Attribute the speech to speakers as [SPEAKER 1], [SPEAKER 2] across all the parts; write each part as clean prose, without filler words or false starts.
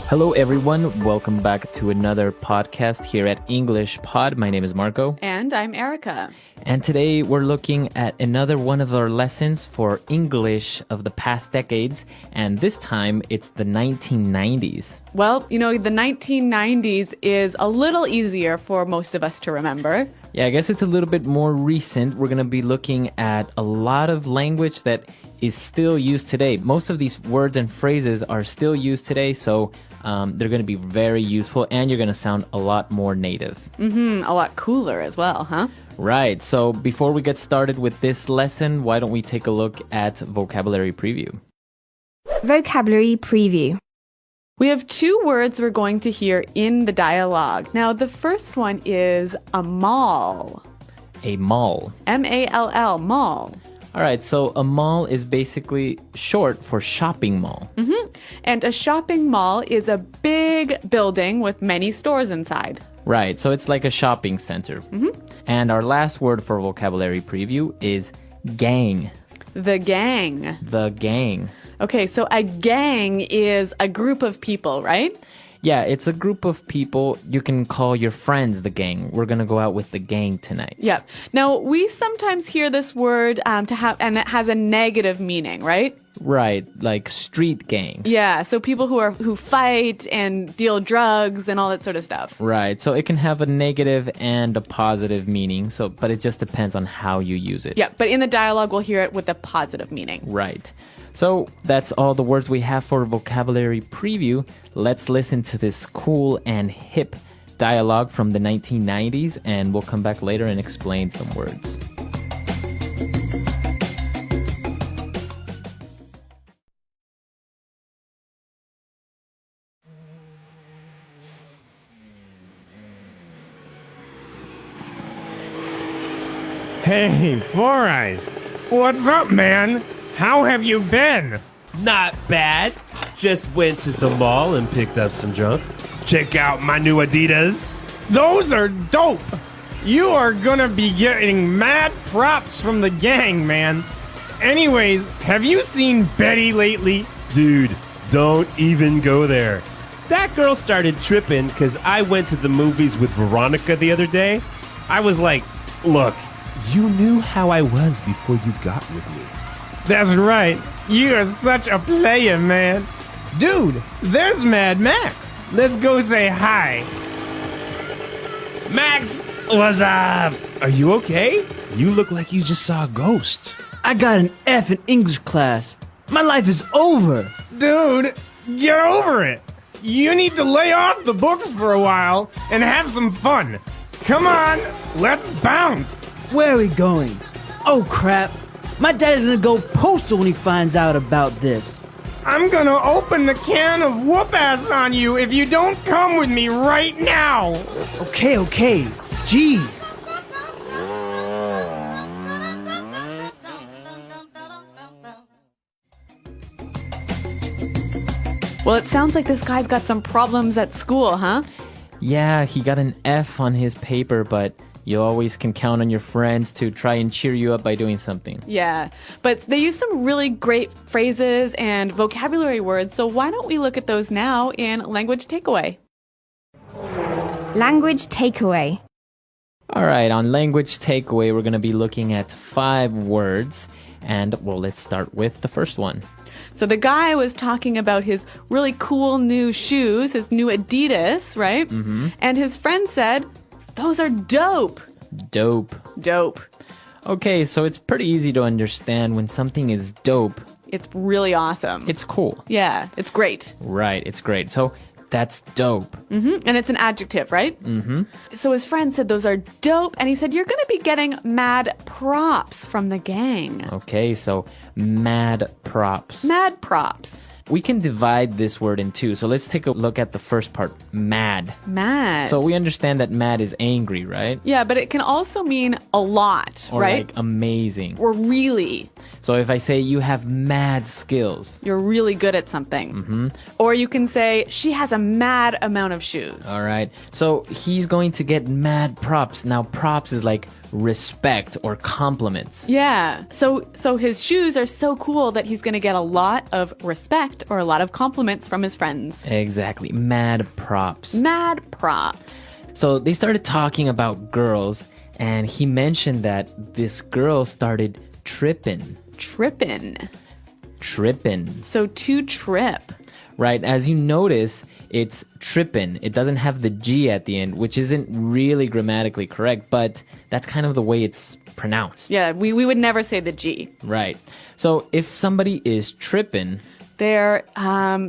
[SPEAKER 1] Hello, everyone. Welcome back to another podcast here at English Pod. My name is Marco.
[SPEAKER 2] And I'm Erica.
[SPEAKER 1] And today we're looking at another one of our lessons for English of the past decades. And this time it's the 1990s.
[SPEAKER 2] Well, the 1990s is a little easier for most of us to remember.
[SPEAKER 1] Yeah, I guess it's a little bit more recent. We're going to be looking at a lot of language that is still used today. Most of these words and phrases are still used today, so they're going to be very useful, and you're going to sound a lot more native.
[SPEAKER 2] A lot cooler as well, huh?
[SPEAKER 1] Right. So before we get started with this lesson, why don't we take a look at vocabulary preview?
[SPEAKER 3] Vocabulary preview.
[SPEAKER 2] We have two words we're going to hear in the dialogue. Now, the first one is a mall.
[SPEAKER 1] A mall.
[SPEAKER 2] M-A-L-L, mall.
[SPEAKER 1] All right, so a mall is basically short for shopping mall.
[SPEAKER 2] And a shopping mall is a big building with many stores inside.
[SPEAKER 1] Right, so it's like a shopping center. And our last word for vocabulary preview is gang.
[SPEAKER 2] The gang.
[SPEAKER 1] The gang.
[SPEAKER 2] Okay, so a gang is a group of people, right?
[SPEAKER 1] Yeah, it's a group of people. You can call your friends the gang. We're going to go out with the gang tonight.
[SPEAKER 2] Yeah. Now, we sometimes hear this word and it has a negative meaning, right?
[SPEAKER 1] Right, like street gangs.
[SPEAKER 2] Yeah, so people who fight and deal drugs and all that sort of stuff.
[SPEAKER 1] Right, so it can have a negative and a positive meaning, but it just depends on how you use it.
[SPEAKER 2] Yeah, but in the dialogue, we'll hear it with a positive meaning.
[SPEAKER 1] Right. So that's all the words we have for vocabulary preview. Let's listen to this cool and hip dialogue from the 1990s, and we'll come back later and explain some words.
[SPEAKER 4] Hey, Four Eyes. What's up, man? How have you been?
[SPEAKER 5] Not bad. Just went to the mall and picked up some junk. Check out my new Adidas.
[SPEAKER 4] Those are dope. You are gonna be getting mad props from the gang, man. Anyways, have you seen Betty lately?
[SPEAKER 5] Dude, don't even go there. That girl started tripping because I went to the movies with Veronica the other day. I was like, look, you knew how I was before you got with me.
[SPEAKER 4] That's right. You are such a player, man. Dude, there's Mad Max. Let's go say hi.
[SPEAKER 5] Max, what's up? Are you okay? You look like you just saw a ghost.
[SPEAKER 6] I got an F in English class. My life is over.
[SPEAKER 4] Dude, get over it. You need to lay off the books for a while and have some fun. Come on, let's bounce.
[SPEAKER 6] Where are we going? Oh crap. My dad's gonna go postal when he finds out about this.
[SPEAKER 4] I'm gonna open the can of whoop-ass on you if you don't come with me right now.
[SPEAKER 6] Okay. Jeez.
[SPEAKER 2] Well, it sounds like this guy's got some problems at school, huh?
[SPEAKER 1] Yeah, he got an F on his paper, but you always can count on your friends to try and cheer you up by doing something.
[SPEAKER 2] Yeah, but they use some really great phrases and vocabulary words, so why don't we look at those now in Language Takeaway?
[SPEAKER 3] Language takeaway.
[SPEAKER 1] All right, on Language Takeaway, we're going to be looking at 5 words. And, well, let's start with the first one.
[SPEAKER 2] So the guy was talking about his really cool new shoes, his new Adidas, right? And his friend said, those are dope.
[SPEAKER 1] Dope.
[SPEAKER 2] Dope.
[SPEAKER 1] Okay, so it's pretty easy to understand when something is dope.
[SPEAKER 2] It's really awesome.
[SPEAKER 1] It's cool.
[SPEAKER 2] Yeah, it's great.
[SPEAKER 1] Right, it's great. So that's dope.
[SPEAKER 2] And it's an adjective, right? So his friend said those are dope, and he said, you're going to be getting mad props from the gang.
[SPEAKER 1] Okay, so mad props.
[SPEAKER 2] Mad props.
[SPEAKER 1] We can divide this word in two. So let's take a look at the first part, mad.
[SPEAKER 2] Mad.
[SPEAKER 1] So we understand that mad is angry, right?
[SPEAKER 2] Yeah, but it can also mean a lot,
[SPEAKER 1] Or
[SPEAKER 2] right?
[SPEAKER 1] like amazing.
[SPEAKER 2] Or really.
[SPEAKER 1] So if I say you have mad skills.
[SPEAKER 2] You're really good at something. Or you can say, she has a mad amount of shoes.
[SPEAKER 1] All right. So he's going to get mad props. Now, props is like respect or compliments.
[SPEAKER 2] Yeah. So his shoes are so cool that he's going to get a lot of respect or a lot of compliments from his friends.
[SPEAKER 1] Exactly. Mad props.
[SPEAKER 2] Mad props.
[SPEAKER 1] So they started talking about girls, and he mentioned that this girl started tripping.
[SPEAKER 2] Trippin'.
[SPEAKER 1] Tripping.
[SPEAKER 2] So to trip.
[SPEAKER 1] Right. As you notice, it's trippin'. It doesn't have the G at the end, which isn't really grammatically correct, but that's kind of the way it's pronounced.
[SPEAKER 2] Yeah, we would never say the G.
[SPEAKER 1] Right. So if somebody is trippin',
[SPEAKER 2] They're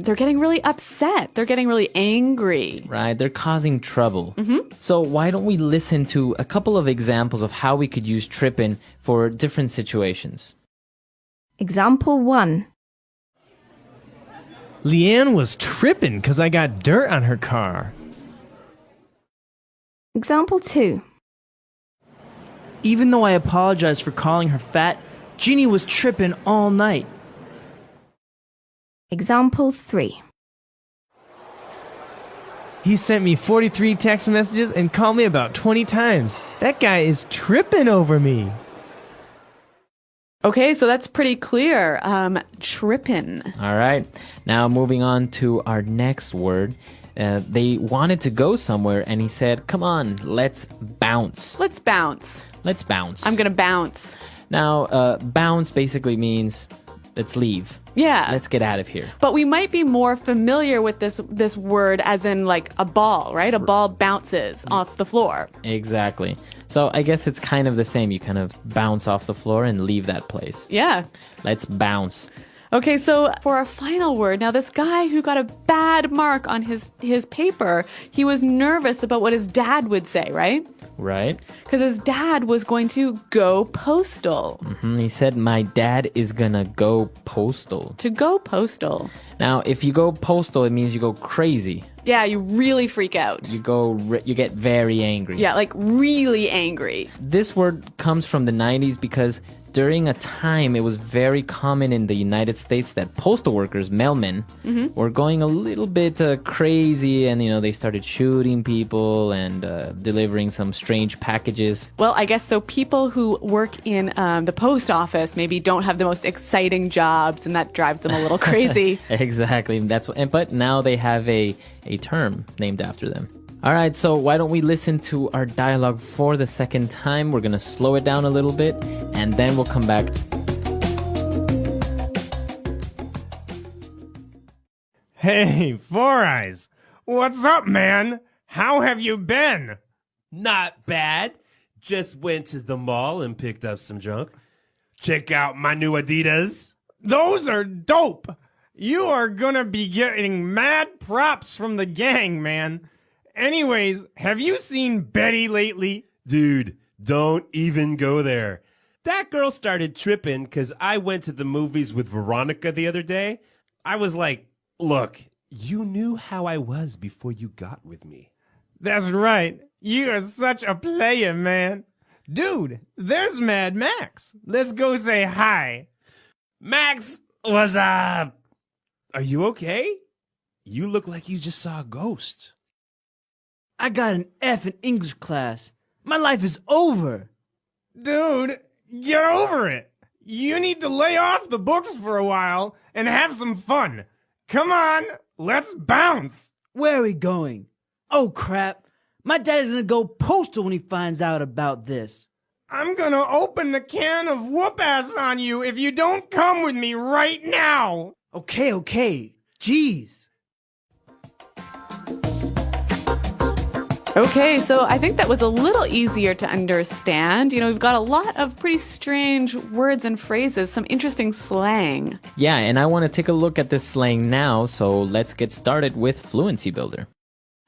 [SPEAKER 2] getting really upset. They're getting really angry.
[SPEAKER 1] right, they're causing trouble. So why don't we listen to a couple of examples of how we could use trippin' for different situations?
[SPEAKER 3] Example 1.
[SPEAKER 4] Leanne was tripping because I got dirt on her car.
[SPEAKER 3] Example 2.
[SPEAKER 6] Even though I apologized for calling her fat, Jeannie was tripping all night.
[SPEAKER 3] Example 3.
[SPEAKER 4] He sent me 43 text messages and called me about 20 times. That guy is tripping over me.
[SPEAKER 2] Okay, so that's pretty clear. Trippin'.
[SPEAKER 1] All right. Now moving on to our next word. They wanted to go somewhere, and he said, come on, let's bounce.
[SPEAKER 2] Let's bounce.
[SPEAKER 1] Let's bounce.
[SPEAKER 2] I'm going to bounce.
[SPEAKER 1] Now, bounce basically means let's leave.
[SPEAKER 2] Yeah.
[SPEAKER 1] Let's get out of here.
[SPEAKER 2] But we might be more familiar with this word as in like a ball, right? A ball bounces off the floor.
[SPEAKER 1] Exactly. So I guess it's kind of the same. You kind of bounce off the floor and leave that place.
[SPEAKER 2] Yeah.
[SPEAKER 1] Let's bounce.
[SPEAKER 2] Okay, so for our final word, now this guy who got a bad mark on his paper, he was nervous about what his dad would say, right?
[SPEAKER 1] Right?
[SPEAKER 2] Because his dad was going to go postal.
[SPEAKER 1] He said, my dad is gonna go postal.
[SPEAKER 2] To go postal.
[SPEAKER 1] Now, if you go postal, it means you go crazy.
[SPEAKER 2] Yeah, you really freak out.
[SPEAKER 1] You get very angry.
[SPEAKER 2] Yeah, like really angry.
[SPEAKER 1] This word comes from the 90s because during a time it was very common in the United States that postal workers, mailmen, were going a little bit crazy, and they started shooting people and delivering some strange packages.
[SPEAKER 2] Well, I guess so people who work in the post office maybe don't have the most exciting jobs, and that drives them a little crazy.
[SPEAKER 1] Exactly. But now they have a term named after them. All right, so why don't we listen to our dialogue for the second time? We're going to slow it down a little bit, and then we'll come back.
[SPEAKER 4] Hey, Four Eyes. What's up, man? How have you been?
[SPEAKER 5] Not bad. Just went to the mall and picked up some junk. Check out my new Adidas.
[SPEAKER 4] Those are dope. You are gonna be getting mad props from the gang, man. Anyways, have you seen Betty lately?
[SPEAKER 5] Dude, don't even go there. That girl started tripping because I went to the movies with Veronica the other day. I was like, look, you knew how I was before you got with me.
[SPEAKER 4] That's right. You are such a player, man. Dude, there's Mad Max. Let's go say hi.
[SPEAKER 5] Max, what's up? Are you okay? You look like you just saw a ghost.
[SPEAKER 6] I got an F in English class. My life is over.
[SPEAKER 4] Dude, get over it. You need to lay off the books for a while and have some fun. Come on, let's bounce.
[SPEAKER 6] Where are we going? Oh, crap. My dad is going to go postal when he finds out about this.
[SPEAKER 4] I'm gonna open the can of whoop-ass on you if you don't come with me right now.
[SPEAKER 6] Okay. Jeez.
[SPEAKER 2] Okay, so I think that was a little easier to understand. We've got a lot of pretty strange words and phrases, some interesting slang.
[SPEAKER 1] Yeah, and I want to take a look at this slang now, so let's get started with Fluency Builder.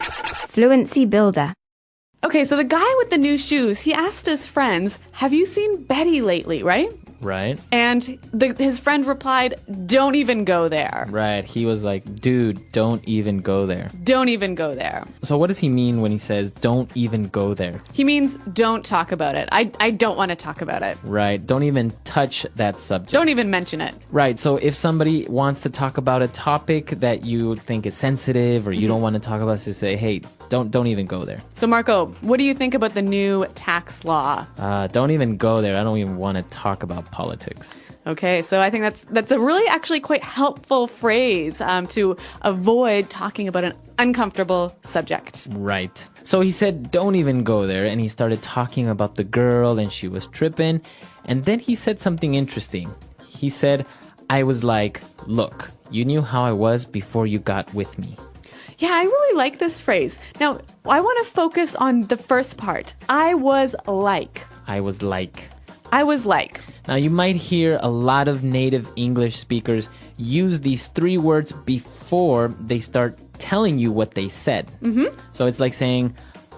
[SPEAKER 3] Fluency Builder.
[SPEAKER 2] Okay, so the guy with the new shoes, he asked his friends, have you seen Betty lately, right?
[SPEAKER 1] Right.
[SPEAKER 2] And his friend replied, "Don't even go there.
[SPEAKER 1] Right. He was like, dude, don't even go there.
[SPEAKER 2] Don't even go there."
[SPEAKER 1] So what does he mean when he says, don't even go there?
[SPEAKER 2] He means don't talk about it. I don't want to talk about it.
[SPEAKER 1] Right. Don't even touch that subject.
[SPEAKER 2] Don't even mention it.
[SPEAKER 1] Right. So if somebody wants to talk about a topic that you think is sensitive or you don't want to talk about, so say, hey, don't even go there.
[SPEAKER 2] So Marco, what do you think about the new tax law?
[SPEAKER 1] Don't even go there. I don't even want to talk about politics.
[SPEAKER 2] Okay, so I think that's a really actually quite helpful phrase to avoid talking about an uncomfortable subject.
[SPEAKER 1] Right. So he said, don't even go there. And he started talking about the girl and she was tripping. And then he said something interesting. He said, I was like, look, you knew how I was before you got with me.
[SPEAKER 2] Yeah, I really like this phrase. Now, I want to focus on the first part. I was like.
[SPEAKER 1] I was like.
[SPEAKER 2] I was like.
[SPEAKER 1] Now, you might hear a lot of native English speakers use these three words before they start telling you what they said. Mm-hmm. So it's like saying,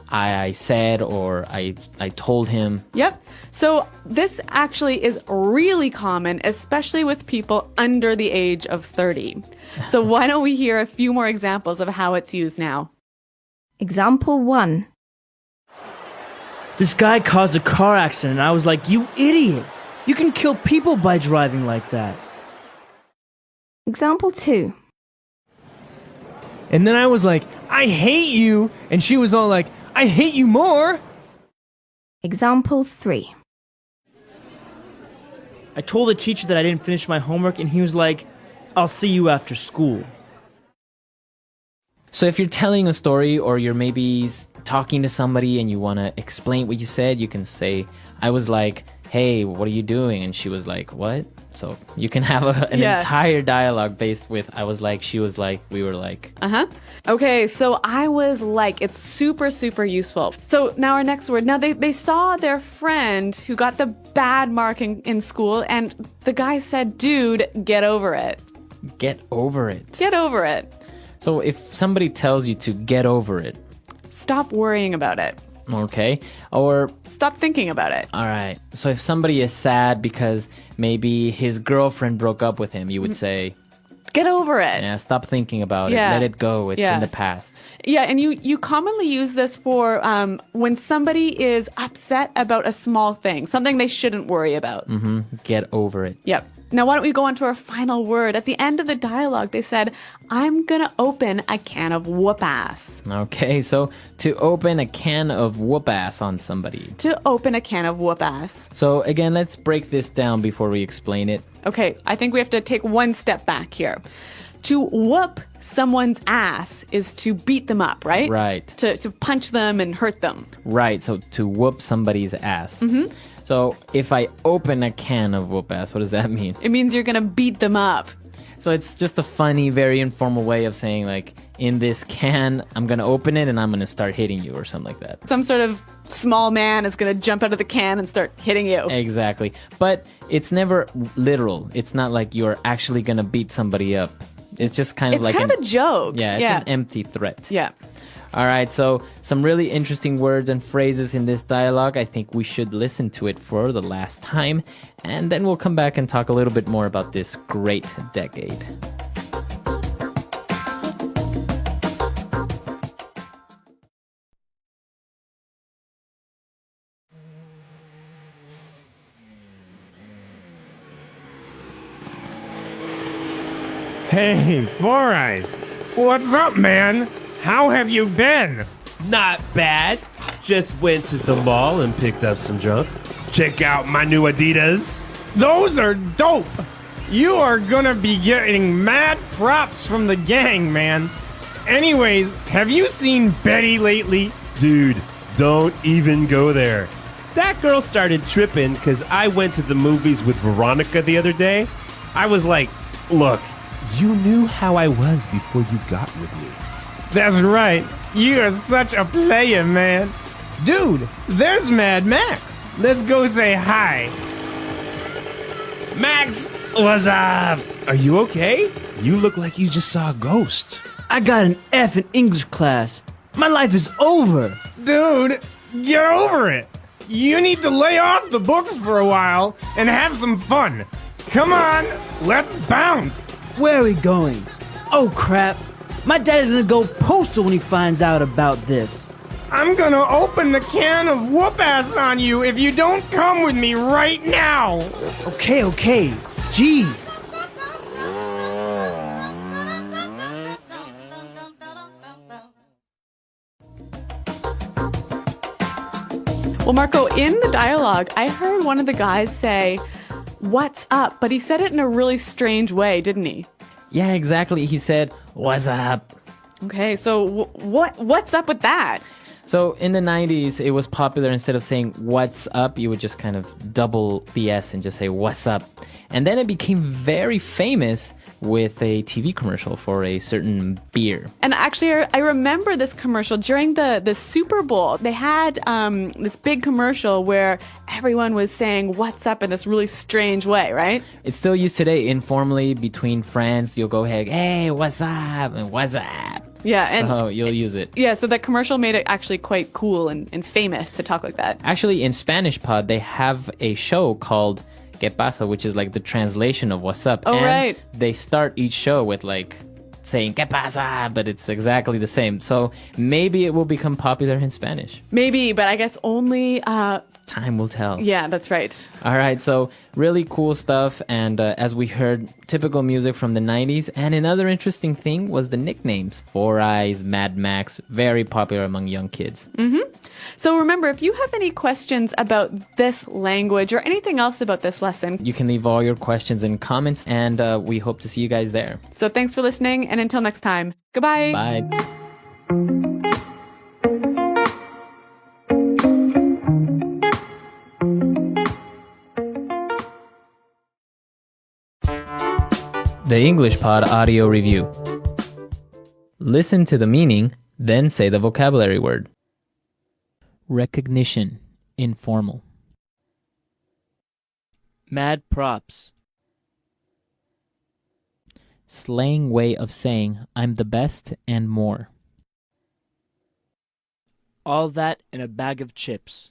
[SPEAKER 1] I said, or I told him.
[SPEAKER 2] Yep. So this actually is really common, especially with people under the age of 30. So why don't we hear a few more examples of how it's used now?
[SPEAKER 3] Example 1.
[SPEAKER 6] This guy caused a car accident, and I was like, you idiot! You can kill people by driving like that.
[SPEAKER 3] Example 2.
[SPEAKER 4] And then I was like, I hate you. And she was all like, I hate you more.
[SPEAKER 3] Example 3.
[SPEAKER 6] I told the teacher that I didn't finish my homework, and he was like, I'll see you after school.
[SPEAKER 1] So if you're telling a story or you're maybe talking to somebody and you want to explain what you said, you can say, I was like, hey, what are you doing? And she was like, what? So you can have an entire dialogue based with I was like, she was like, we were like.
[SPEAKER 2] Uh-huh. Okay, so I was like, it's super, super useful. So now our next word. Now they saw their friend who got the bad mark in school, and the guy said, dude, get over it.
[SPEAKER 1] Get over it.
[SPEAKER 2] Get over it.
[SPEAKER 1] So if somebody tells you to get over it.
[SPEAKER 2] Stop worrying about it.
[SPEAKER 1] Okay. Or
[SPEAKER 2] stop thinking about it.
[SPEAKER 1] All right. So if somebody is sad because maybe his girlfriend broke up with him, you would say,
[SPEAKER 2] get over it.
[SPEAKER 1] Yeah, stop thinking about it. Let it go. It's in the past.
[SPEAKER 2] Yeah, and you commonly use this for when somebody is upset about a small thing, something they shouldn't worry about.
[SPEAKER 1] Mm-hmm. Get over it.
[SPEAKER 2] Yep. Now, why don't we go on to our final word? At the end of the dialogue, they said, I'm going to open a can of whoop-ass.
[SPEAKER 1] Okay, so to open a can of whoop-ass on somebody.
[SPEAKER 2] To open a can of whoop-ass.
[SPEAKER 1] So again, let's break this down before we explain it.
[SPEAKER 2] Okay, I think we have to take one step back here. To whoop someone's ass is to beat them up, right?
[SPEAKER 1] Right.
[SPEAKER 2] To punch them and hurt them.
[SPEAKER 1] Right, so to whoop somebody's ass.
[SPEAKER 2] Mm-hmm.
[SPEAKER 1] So if I open a can of whoop-ass, what does that mean?
[SPEAKER 2] It means you're going to beat them up.
[SPEAKER 1] So it's just a funny, very informal way of saying, like, in this can, I'm going to open it and I'm going to start hitting you or something like that.
[SPEAKER 2] Some sort of small man is going to jump out of the can and start hitting you.
[SPEAKER 1] Exactly. But it's never literal. It's not like you're actually going to beat somebody up. It's just kind of
[SPEAKER 2] it's
[SPEAKER 1] like
[SPEAKER 2] kind of a joke.
[SPEAKER 1] Yeah, it's an empty threat.
[SPEAKER 2] Yeah.
[SPEAKER 1] All right, so some really interesting words and phrases in this dialogue. I think we should listen to it for the last time, and then we'll come back and talk a little bit more about this great decade.
[SPEAKER 4] Hey, Four Eyes. What's up, man? How have you been?
[SPEAKER 5] Not bad. Just went to the mall and picked up some junk. Check out my new Adidas.
[SPEAKER 4] Those are dope. You are gonna be getting mad props from the gang, man. Anyways, have you seen Betty lately?
[SPEAKER 5] Dude, don't even go there. That girl started tripping because I went to the movies with Veronica the other day. I was like, look, you knew how I was before you got with me.
[SPEAKER 4] That's right. You are such a player, man. Dude, there's Mad Max. Let's go say hi.
[SPEAKER 5] Max, what's up? Are you okay? You look like you just saw a ghost.
[SPEAKER 6] I got an F in English class. My life is over.
[SPEAKER 4] Dude, get over it. You need to lay off the books for a while and have some fun. Come on, let's bounce.
[SPEAKER 6] Where are we going? Oh crap! My dad is gonna go postal when he finds out about this.
[SPEAKER 4] I'm gonna open the can of whoop-ass on you if you don't come with me right now.
[SPEAKER 6] Okay. Gee.
[SPEAKER 2] Well, Marco, in the dialogue, I heard one of the guys say, "What's up?" But he said it in a really strange way, didn't he?
[SPEAKER 1] Yeah, exactly. He said, "What's up?"
[SPEAKER 2] Okay, so what's up with that?
[SPEAKER 1] So in the 90s, it was popular, instead of saying "what's up," you would just kind of double the S and just say "what's up." And then it became very famous with a TV commercial for a certain beer.
[SPEAKER 2] And actually, I remember this commercial during the Super Bowl. They had this big commercial where everyone was saying "what's up" in this really strange way, right?
[SPEAKER 1] It's still used today informally between friends. You'll go, "Hey, what's up?" and "what's up?"
[SPEAKER 2] Yeah, and
[SPEAKER 1] So you'll use it.
[SPEAKER 2] yeah, so that commercial made it actually quite cool and famous to talk like that.
[SPEAKER 1] Actually, in Spanish Pod, they have a show called "¿Qué pasa?", which is like the translation of "what's up?"
[SPEAKER 2] Oh,
[SPEAKER 1] and
[SPEAKER 2] right.
[SPEAKER 1] they start each show with like saying "¿Qué pasa?", but it's exactly the same. So maybe it will become popular in Spanish.
[SPEAKER 2] Maybe, but I guess only,
[SPEAKER 1] Time will tell.
[SPEAKER 2] yeah, that's right.
[SPEAKER 1] All right, so really cool stuff. And as we heard, typical music from the 90s. And another interesting thing was the nicknames. Four Eyes, Mad Max, very popular among young kids.
[SPEAKER 2] So remember, if you have any questions about this language or anything else about this lesson,
[SPEAKER 1] You can leave all your questions and comments, and we hope to see you guys there.
[SPEAKER 2] so thanks for listening, and until next time, goodbye.
[SPEAKER 1] Bye. The English Pod Audio Review. Listen to the meaning, then say the vocabulary word. Recognition, informal.
[SPEAKER 7] Mad props.
[SPEAKER 1] Slang way of saying I'm the best and more.
[SPEAKER 7] All that in a bag of chips.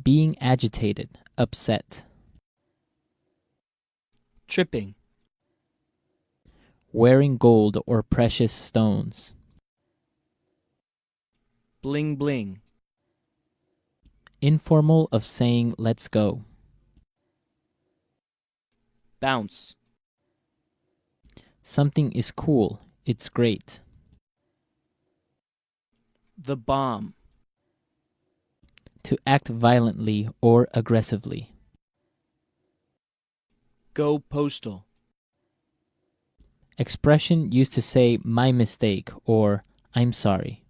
[SPEAKER 1] Being agitated, upset.
[SPEAKER 7] Tripping.
[SPEAKER 1] Wearing gold or precious stones.
[SPEAKER 7] Bling bling.
[SPEAKER 1] Informal of saying let's go.
[SPEAKER 7] Bounce.
[SPEAKER 1] Something is cool, it's great.
[SPEAKER 7] The bomb.
[SPEAKER 1] To act violently or aggressively.
[SPEAKER 7] Go postal.
[SPEAKER 1] Expression used to say my mistake or I'm sorry.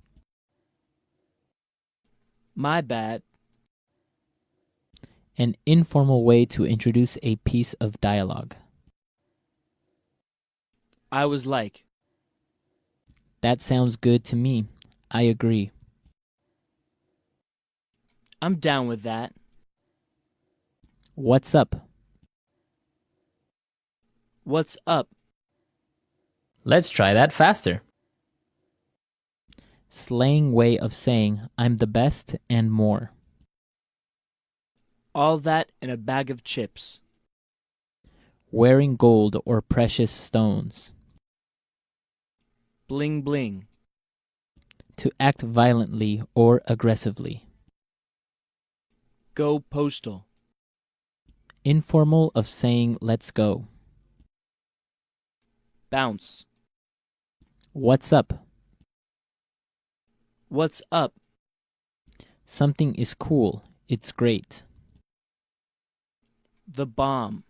[SPEAKER 7] My bad.
[SPEAKER 1] An informal way to introduce a piece of dialogue.
[SPEAKER 7] I was like,
[SPEAKER 1] That sounds good to me. I agree.
[SPEAKER 7] I'm down with that.
[SPEAKER 1] What's up?
[SPEAKER 7] What's up?
[SPEAKER 1] Let's try that faster. Slang way of saying I'm the best and more.
[SPEAKER 7] All that in a bag of chips.
[SPEAKER 1] Wearing gold or precious stones.
[SPEAKER 7] Bling bling.
[SPEAKER 1] To act violently or aggressively.
[SPEAKER 7] Go postal.
[SPEAKER 1] Informal of saying let's go.
[SPEAKER 7] Bounce.
[SPEAKER 1] What's up?
[SPEAKER 7] What's up?
[SPEAKER 1] Something is cool. It's great.
[SPEAKER 7] The bomb.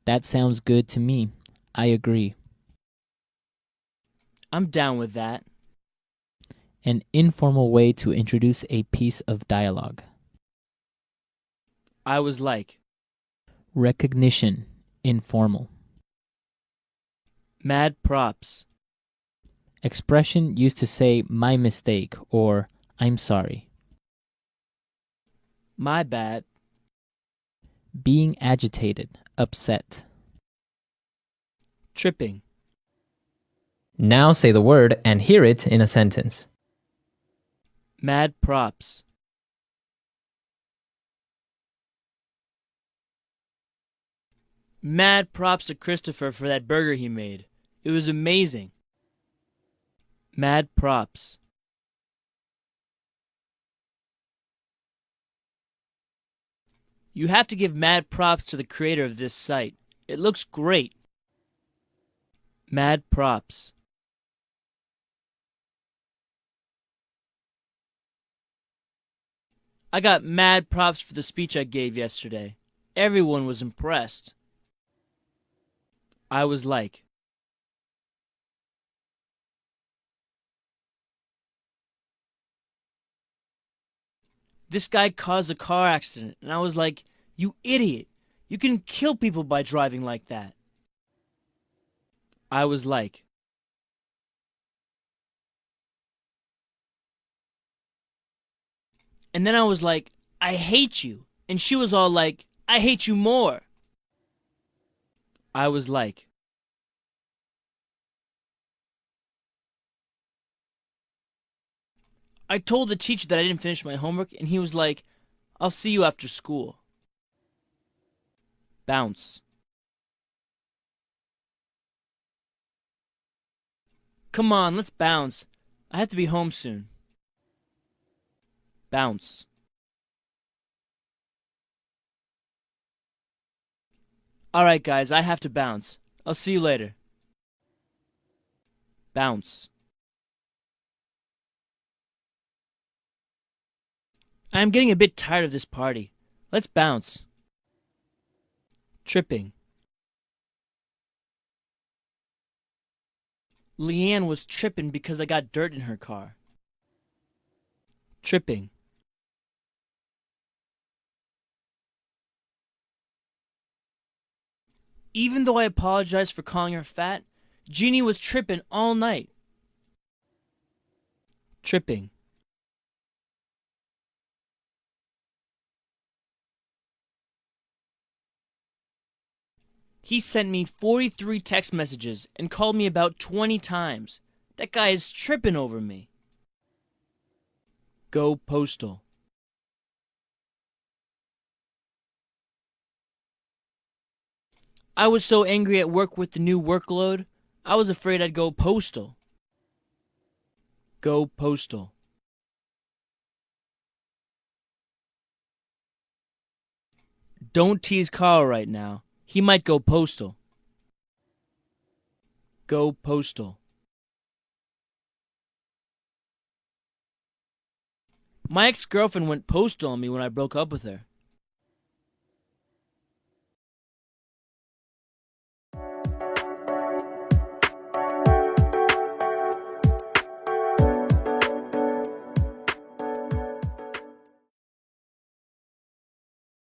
[SPEAKER 1] That sounds good to me. I agree.
[SPEAKER 7] I'm down with that.
[SPEAKER 1] An informal way to introduce a piece of dialogue.
[SPEAKER 7] I was like,
[SPEAKER 1] Recognition, informal.
[SPEAKER 7] mad props.
[SPEAKER 1] Expression used to say my mistake or I'm sorry.
[SPEAKER 7] My bad.
[SPEAKER 1] Being agitated, upset.
[SPEAKER 7] Tripping.
[SPEAKER 1] Now say the word and hear it in a sentence.
[SPEAKER 7] Mad props. Mad props to Christopher for that burger he made. It was amazing. Mad props. You have to give mad props to the creator of this site. It looks great. Mad props. I got mad props for the speech I gave yesterday. Everyone was impressed. I was like, this guy caused a car accident, and I was like, you idiot. You can kill people by driving like that. I was like, and then I was like, I hate you. And she was all like, I hate you more. I was like, I told the teacher that I didn't finish my homework, and he was like, I'll see you after school. Bounce. Come on, let's bounce. I have to be home soon. Bounce. Alright guys, I have to bounce. I'll see you later. Bounce. I am getting a bit tired of this party. Let's bounce. Tripping. Leanne was tripping because I got dirt in her car. Tripping. Even though I apologized for calling her fat, Jeannie was tripping all night. Tripping. He sent me 43 text messages and called me about 20 times. That guy is tripping over me. Go postal. I was so angry at work with the new workload, I was afraid I'd go postal. Go postal. Don't tease Carl right now. He might go postal. Go postal. My ex-girlfriend went postal on me when I broke up with her.